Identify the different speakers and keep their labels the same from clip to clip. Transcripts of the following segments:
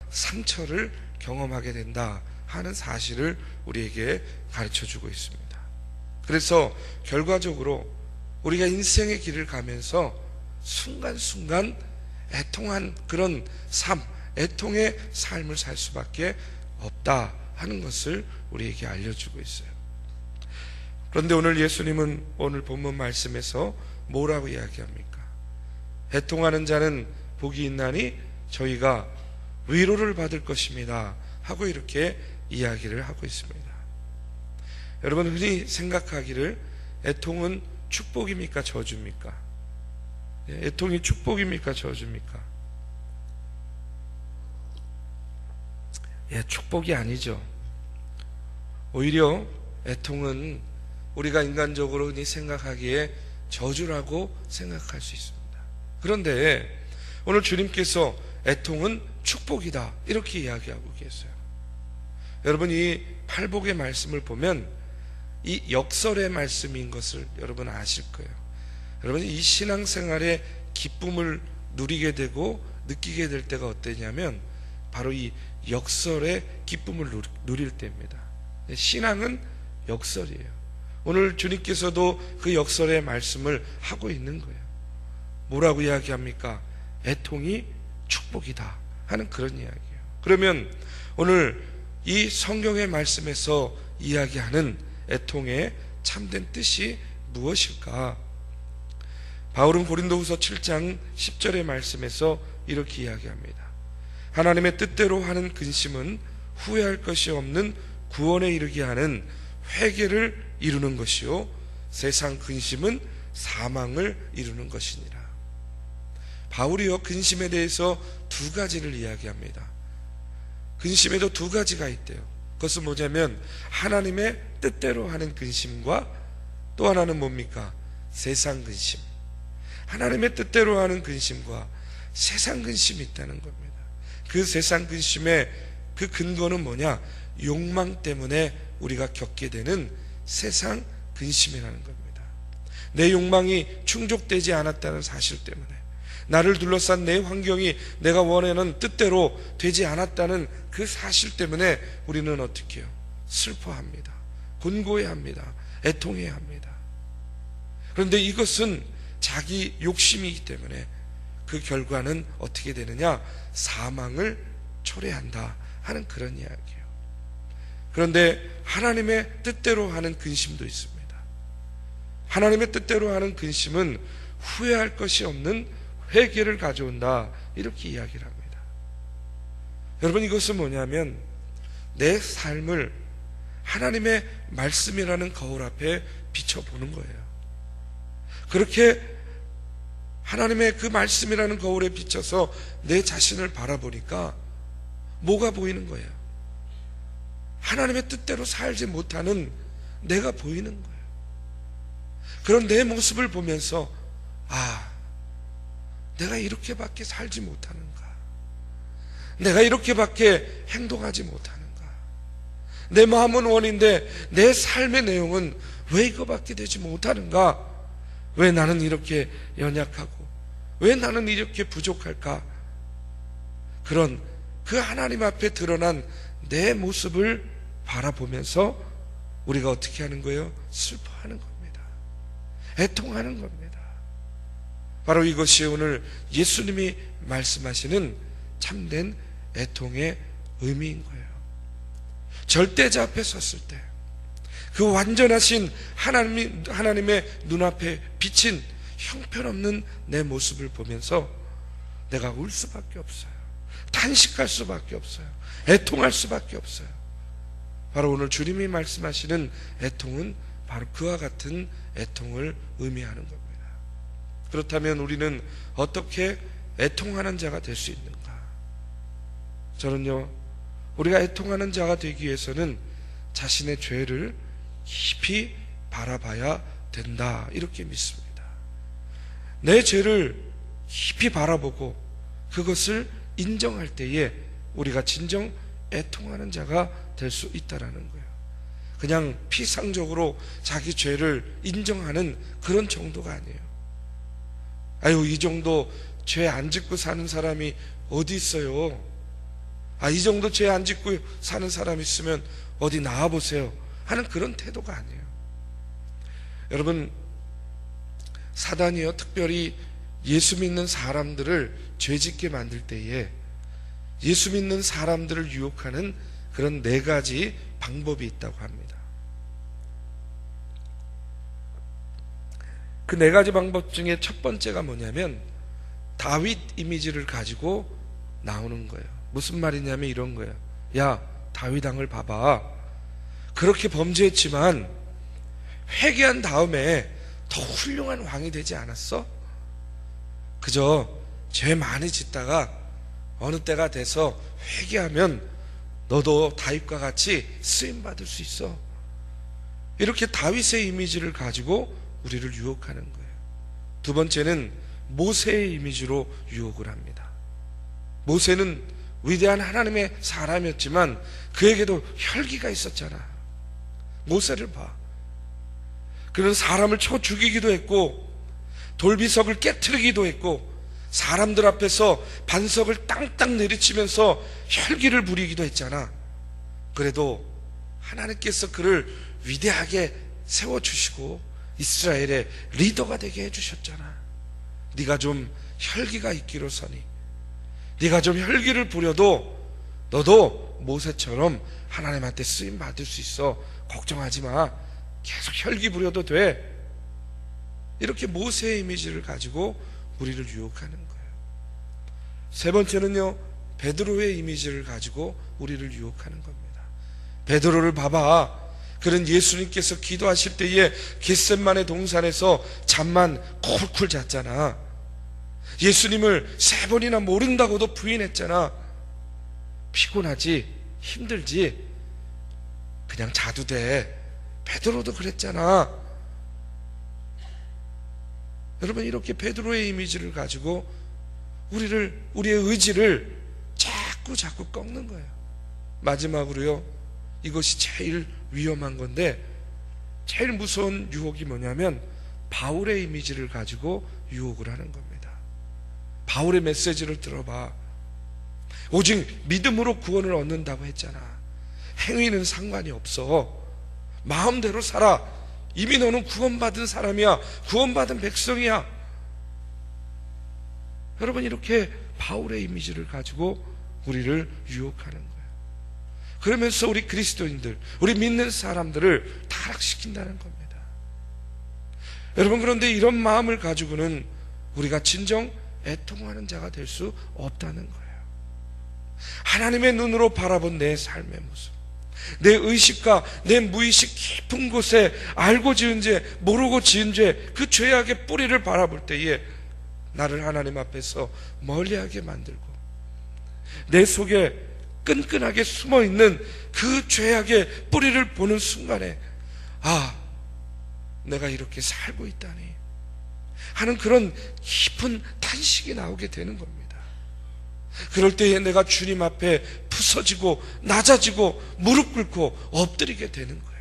Speaker 1: 상처를 경험하게 된다 하는 사실을 우리에게 가르쳐주고 있습니다. 그래서 결과적으로 우리가 인생의 길을 가면서 순간순간 애통한 그런 삶, 애통의 삶을 살 수밖에 없다 하는 것을 우리에게 알려주고 있어요. 그런데 오늘 예수님은 오늘 본문 말씀에서 뭐라고 이야기합니까? 애통하는 자는 복이 있나니 저희가 위로를 받을 것입니다 하고 이렇게 이야기를 하고 있습니다. 여러분, 흔히 생각하기를 애통은 축복입니까 저주입니까? 애통이 축복입니까 저주입니까? 축복이 아니죠. 오히려 애통은 우리가 인간적으로 흔히 생각하기에 저주라고 생각할 수 있습니다. 그런데 오늘 주님께서 애통은 축복이다 이렇게 이야기하고 계세요. 여러분, 이 팔복의 말씀을 보면 이 역설의 말씀인 것을 여러분 아실 거예요. 여러분, 이 신앙생활의 기쁨을 누리게 되고 느끼게 될 때가 어떠냐면 바로 이 역설의 기쁨을 누릴 때입니다. 신앙은 역설이에요. 오늘 주님께서도 그 역설의 말씀을 하고 있는 거예요. 뭐라고 이야기합니까? 애통이 축복이다 하는 그런 이야기예요. 그러면 오늘 이 성경의 말씀에서 이야기하는 애통의 참된 뜻이 무엇일까? 바울은 고린도후서 7장 10절의 말씀에서 이렇게 이야기합니다. 하나님의 뜻대로 하는 근심은 후회할 것이 없는 구원에 이르게 하는 회개를 이루는 것이요 세상 근심은 사망을 이루는 것이니라. 바울이요 근심에 대해서 두 가지를 이야기합니다. 근심에도 두 가지가 있대요. 그것은 뭐냐면 하나님의 뜻대로 하는 근심과 또 하나는 뭡니까? 세상 근심. 하나님의 뜻대로 하는 근심과 세상 근심이 있다는 겁니다. 그 세상 근심의 그 근거는 뭐냐? 욕망 때문에 우리가 겪게 되는 세상 근심이라는 겁니다. 내 욕망이 충족되지 않았다는 사실 때문에, 나를 둘러싼 내 환경이 내가 원하는 뜻대로 되지 않았다는 그 사실 때문에 우리는 어떻게 해요? 슬퍼합니다. 곤고해합니다. 애통해야 합니다. 그런데 이것은 자기 욕심이기 때문에 그 결과는 어떻게 되느냐? 사망을 초래한다 하는 그런 이야기예요. 그런데 하나님의 뜻대로 하는 근심도 있습니다. 하나님의 뜻대로 하는 근심은 후회할 것이 없는 회개를 가져온다 이렇게 이야기를 합니다. 여러분, 이것은 뭐냐면 내 삶을 하나님의 말씀이라는 거울 앞에 비춰보는 거예요. 그렇게 하나님의 그 말씀이라는 거울에 비춰서 내 자신을 바라보니까 뭐가 보이는 거예요? 하나님의 뜻대로 살지 못하는 내가 보이는 거예요. 그런 내 모습을 보면서 내가 이렇게밖에 살지 못하는가? 내가 이렇게밖에 행동하지 못하는가? 내 마음은 원인데 내 삶의 내용은 왜 이거밖에 되지 못하는가? 왜 나는 이렇게 연약하고 왜 나는 이렇게 부족할까? 그런 그 하나님 앞에 드러난 내 모습을 바라보면서 우리가 어떻게 하는 거예요? 슬퍼하는 겁니다. 애통하는 겁니다. 바로 이것이 오늘 예수님이 말씀하시는 참된 애통의 의미인 거예요. 절대자 앞에 섰을 때 그 완전하신 하나님의 눈앞에 비친 형편없는 내 모습을 보면서 내가 울 수밖에 없어요. 탄식할 수밖에 없어요. 애통할 수밖에 없어요. 바로 오늘 주님이 말씀하시는 애통은 바로 그와 같은 애통을 의미하는 겁니다. 그렇다면 우리는 어떻게 애통하는 자가 될 수 있는가? 저는요, 우리가 애통하는 자가 되기 위해서는 자신의 죄를 깊이 바라봐야 된다 이렇게 믿습니다. 내 죄를 깊이 바라보고 그것을 인정할 때에 우리가 진정 애통하는 자가 될 수 있다라는 거예요. 그냥 피상적으로 자기 죄를 인정하는 그런 정도가 아니에요. 이 정도 죄 안 짓고 사는 사람이 어디 있어요? 이 정도 죄 안 짓고 사는 사람 있으면 어디 나와보세요 하는 그런 태도가 아니에요. 여러분, 사단이요, 특별히 예수 믿는 사람들을 죄짓게 만들 때에 예수 믿는 사람들을 유혹하는 그런 4가지 방법이 있다고 합니다. 그 4가지 방법 중에 첫 번째가 뭐냐면 다윗 이미지를 가지고 나오는 거예요. 무슨 말이냐면 이런 거예요. 야, 다윗 왕을 봐봐. 그렇게 범죄했지만 회개한 다음에 더 훌륭한 왕이 되지 않았어? 그저 죄 많이 짓다가 어느 때가 돼서 회개하면 너도 다윗과 같이 쓰임받을 수 있어. 이렇게 다윗의 이미지를 가지고 우리를 유혹하는 거예요. 두 번째는 모세의 이미지로 유혹을 합니다. 모세는 위대한 하나님의 사람이었지만 그에게도 혈기가 있었잖아. 모세를 봐. 그는 사람을 쳐 죽이기도 했고 돌비석을 깨트리기도 했고 사람들 앞에서 반석을 땅땅 내리치면서 혈기를 부리기도 했잖아. 그래도 하나님께서 그를 위대하게 세워주시고 이스라엘의 리더가 되게 해주셨잖아. 네가 좀 혈기가 있기로서니, 네가 좀 혈기를 부려도 너도 모세처럼 하나님한테 쓰임 받을 수 있어. 걱정하지 마. 계속 혈기 부려도 돼. 이렇게 모세의 이미지를 가지고 우리를 유혹하는 거예요. 세 번째는요, 베드로의 이미지를 가지고 우리를 유혹하는 겁니다. 베드로를 봐봐. 그는 예수님께서 기도하실 때에 겟셋마네 동산에서 잠만 쿨쿨 잤잖아. 예수님을 3번이나 모른다고도 부인했잖아. 피곤하지? 힘들지? 그냥 자도 돼. 베드로도 그랬잖아. 여러분, 이렇게 베드로의 이미지를 가지고 우리의 의지를 자꾸 꺾는 거예요. 마지막으로요, 이것이 제일 위험한 건데, 제일 무서운 유혹이 뭐냐면 바울의 이미지를 가지고 유혹을 하는 겁니다. 바울의 메시지를 들어봐. 오직 믿음으로 구원을 얻는다고 했잖아. 행위는 상관이 없어. 마음대로 살아. 이미 너는 구원받은 사람이야. 구원받은 백성이야. 여러분, 이렇게 바울의 이미지를 가지고 우리를 유혹하는 거예요. 그러면서 우리 그리스도인들, 우리 믿는 사람들을 타락시킨다는 겁니다. 여러분, 그런데 이런 마음을 가지고는 우리가 진정 애통하는 자가 될 수 없다는 거예요. 하나님의 눈으로 바라본 내 삶의 모습, 내 의식과 내 무의식 깊은 곳에 알고 지은 죄, 모르고 지은 죄, 그 죄악의 뿌리를 바라볼 때에 나를 하나님 앞에서 멀리하게 만들고 내 속에 끈끈하게 숨어있는 그 죄악의 뿌리를 보는 순간에 내가 이렇게 살고 있다니 하는 그런 깊은 탄식이 나오게 되는 겁니다. 그럴 때에 내가 주님 앞에 부서지고 낮아지고 무릎 꿇고 엎드리게 되는 거예요.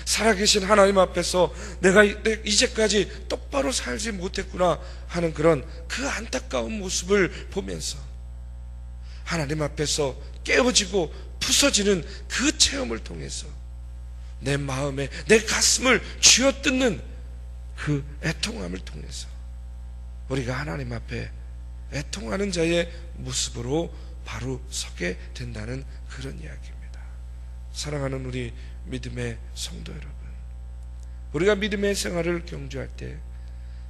Speaker 1: 살아계신 하나님 앞에서 내가 이제까지 똑바로 살지 못했구나 하는 그 안타까운 모습을 보면서 하나님 앞에서 깨어지고 부서지는 그 체험을 통해서 내 마음에, 내 가슴을 쥐어뜯는 그 애통함을 통해서 우리가 하나님 앞에 애통하는 자의 모습으로 바로 서게 된다는 그런 이야기입니다. 사랑하는 우리 믿음의 성도 여러분, 우리가 믿음의 생활을 경주할 때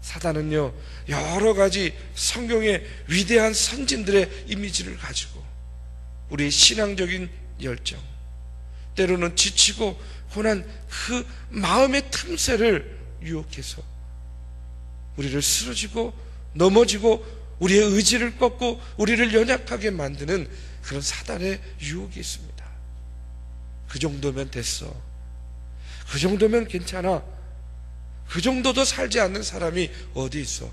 Speaker 1: 사단은요, 여러 가지 성경의 위대한 선진들의 이미지를 가지고 우리의 신앙적인 열정, 때로는 지치고 혼한 그 마음의 틈새를 유혹해서 우리를 쓰러지고 넘어지고 우리의 의지를 꺾고 우리를 연약하게 만드는 그런 사단의 유혹이 있습니다. 그 정도면 됐어. 그 정도면 괜찮아. 그 정도도 살지 않는 사람이 어디 있어.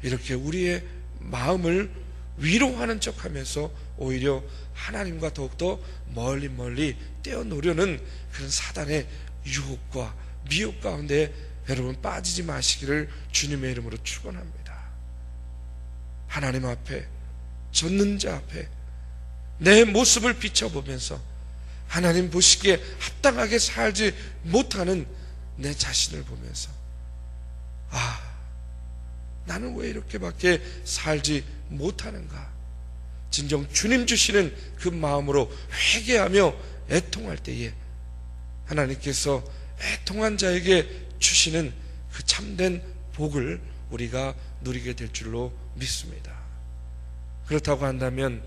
Speaker 1: 이렇게 우리의 마음을 위로하는 척하면서 오히려 하나님과 더욱더 멀리 떼어놓으려는 그런 사단의 유혹과 미혹 가운데 여러분 빠지지 마시기를 주님의 이름으로 축원합니다. 하나님 앞에, 젖는 자 앞에 내 모습을 비춰보면서 하나님 보시기에 합당하게 살지 못하는 내 자신을 보면서 나는 왜 이렇게밖에 살지 못하는가, 진정 주님 주시는 그 마음으로 회개하며 애통할 때에 하나님께서 애통한 자에게 주시는 그 참된 복을 우리가 누리게 될 줄로 믿습니다. 그렇다고 한다면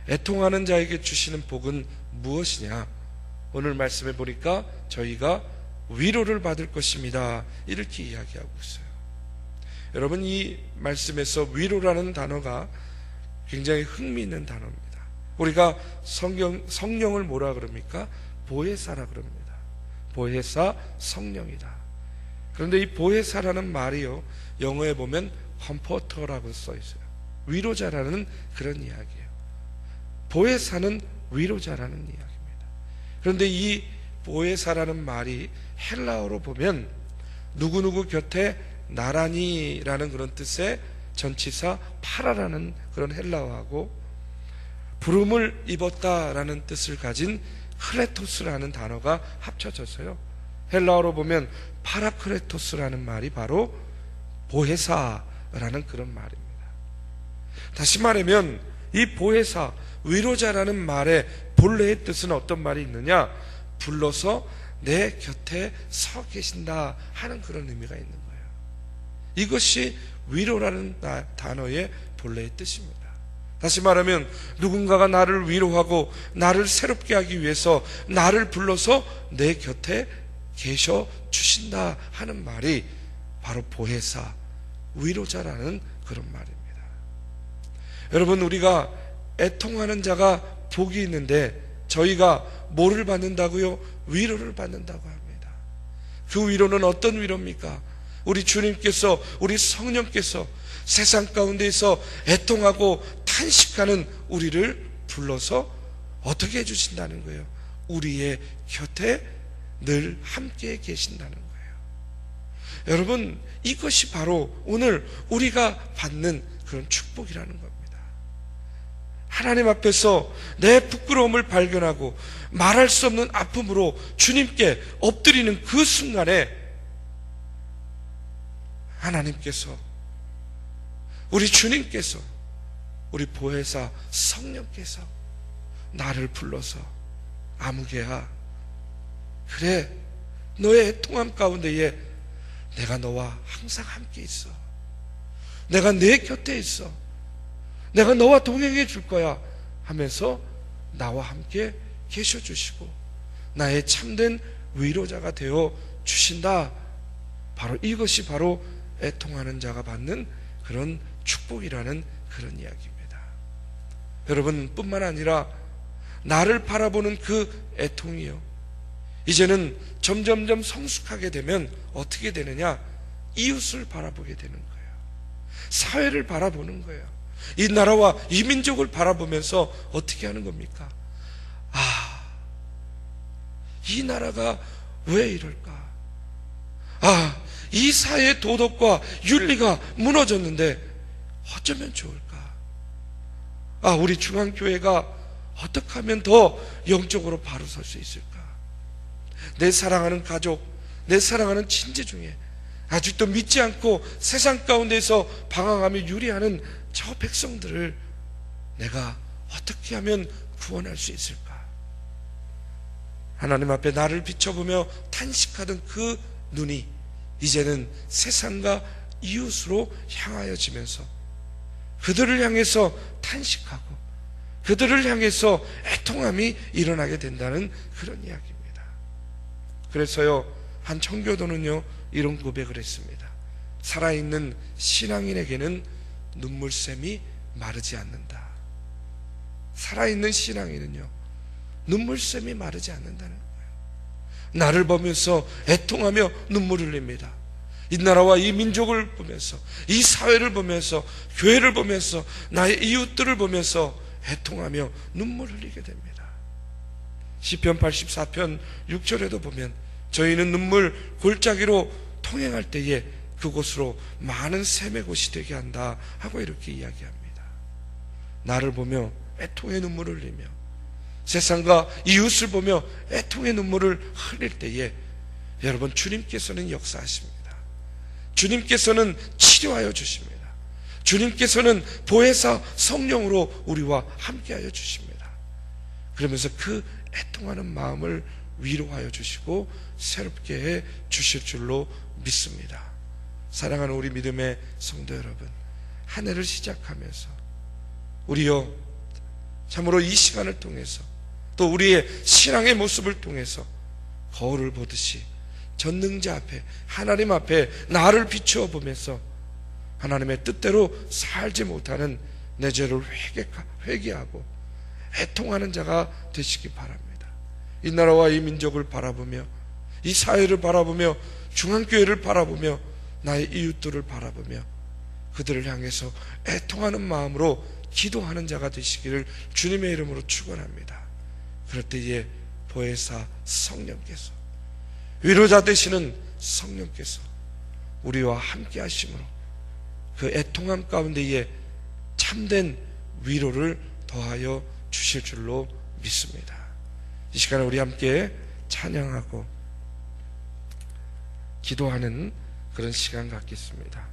Speaker 1: 애통하는 자에게 주시는 복은 무엇이냐? 오늘 말씀에 보니까 저희가 위로를 받을 것입니다, 이렇게 이야기하고 있어요. 여러분, 이 말씀에서 위로라는 단어가 굉장히 흥미있는 단어입니다. 우리가 성령을 뭐라 그럽니까? 보혜사라 그럽니다. 보혜사, 성령이다. 그런데 이 보혜사라는 말이요, 영어에 보면 컴포터라고 써 있어요. 위로자라는 그런 이야기예요. 보혜사는 위로자라는 이야기입니다. 그런데 이 보혜사라는 말이 헬라어로 보면 누구누구 곁에 나란히라는 그런 뜻의 전치사 파라라는 그런 헬라어하고 부름을 입었다라는 뜻을 가진 크레토스라는 단어가 합쳐져서요, 헬라어로 보면 파라크레토스라는 말이 바로 보혜사라는 그런 말입니다. 다시 말하면 이 보혜사, 위로자라는 말의 본래의 뜻은 어떤 말이 있느냐? 불러서 내 곁에 서 계신다 하는 그런 의미가 있는 거예요. 이것이 위로라는 단어의 본래의 뜻입니다. 다시 말하면 누군가가 나를 위로하고 나를 새롭게 하기 위해서 나를 불러서 내 곁에 계셔 주신다 하는 말이 바로 보혜사, 위로자라는 그런 말입니다. 여러분, 우리가 애통하는 자가 복이 있는데 저희가 뭐를 받는다고요? 위로를 받는다고 합니다. 그 위로는 어떤 위로입니까? 우리 주님께서, 우리 성령께서 세상 가운데에서 애통하고 탄식하는 우리를 불러서 어떻게 해주신다는 거예요? 우리의 곁에 늘 함께 계신다는 거예요. 여러분, 이것이 바로 오늘 우리가 받는 그런 축복이라는 겁니다. 하나님 앞에서 내 부끄러움을 발견하고 말할 수 없는 아픔으로 주님께 엎드리는 그 순간에 하나님께서, 우리 주님께서, 우리 보혜사 성령께서 나를 불러서 아무개야, 그래, 너의 애통함 가운데에 내가 너와 항상 함께 있어. 내가 내 곁에 있어. 내가 너와 동행해 줄 거야 하면서 나와 함께 계셔 주시고 나의 참된 위로자가 되어 주신다. 바로 이것이 바로 애통하는 자가 받는 그런 축복이라는 그런 이야기입니다. 여러분, 뿐만 아니라 나를 바라보는 그 애통이요, 이제는 점점점 성숙하게 되면 어떻게 되느냐? 이웃을 바라보게 되는 거예요. 사회를 바라보는 거예요. 이 나라와 이 민족을 바라보면서 어떻게 하는 겁니까? 이 나라가 왜 이럴까? 이 사회의 도덕과 윤리가 무너졌는데 어쩌면 좋을까? 우리 중앙교회가 어떻게 하면 더 영적으로 바로 설 수 있을까? 내 사랑하는 가족, 내 사랑하는 친지 중에 아직도 믿지 않고 세상 가운데서 방황하며 유리하는 저 백성들을 내가 어떻게 하면 구원할 수 있을까? 하나님 앞에 나를 비춰보며 탄식하던 그 눈이 이제는 세상과 이웃으로 향하여지면서 그들을 향해서 탄식하고 그들을 향해서 애통함이 일어나게 된다는 그런 이야기입니다. 그래서요, 한 청교도는요 이런 고백을 했습니다. 살아있는 신앙인에게는 눈물샘이 마르지 않는다. 살아있는 신앙인은요 눈물샘이 마르지 않는다는 거예요. 나를 보면서 애통하며 눈물을 흘립니다. 이 나라와 이 민족을 보면서, 이 사회를 보면서, 교회를 보면서, 나의 이웃들을 보면서 애통하며 눈물을 흘리게 됩니다. 시편 84편 6절에도 보면 저희는 눈물 골짜기로 통행할 때에 그곳으로 많은 샘의 곳이 되게 한다 하고 이렇게 이야기합니다. 나를 보며 애통의 눈물을 흘리며 세상과 이웃을 보며 애통의 눈물을 흘릴 때에 여러분, 주님께서는 역사하십니다. 주님께서는 치료하여 주십니다. 주님께서는 보혜사 성령으로 우리와 함께하여 주십니다. 그러면서 그 애통하는 마음을 위로하여 주시고 새롭게 해 주실 줄로 믿습니다. 사랑하는 우리 믿음의 성도 여러분, 한 해를 시작하면서 우리요, 참으로 이 시간을 통해서 또 우리의 신앙의 모습을 통해서 거울을 보듯이 전능자 앞에, 하나님 앞에 나를 비추어 보면서 하나님의 뜻대로 살지 못하는 내 죄를 회개하고 애통하는 자가 되시기 바랍니다. 이 나라와 이 민족을 바라보며, 이 사회를 바라보며, 중앙교회를 바라보며, 나의 이웃들을 바라보며 그들을 향해서 애통하는 마음으로 기도하는 자가 되시기를 주님의 이름으로 축원합니다. 그럴 때에 보혜사 성령께서, 위로자 되시는 성령께서 우리와 함께 하심으로 그 애통함 가운데에 참된 위로를 더하여 주실 줄로 믿습니다. 이 시간에 우리 함께 찬양하고 기도하는 그런 시간 갖겠습니다.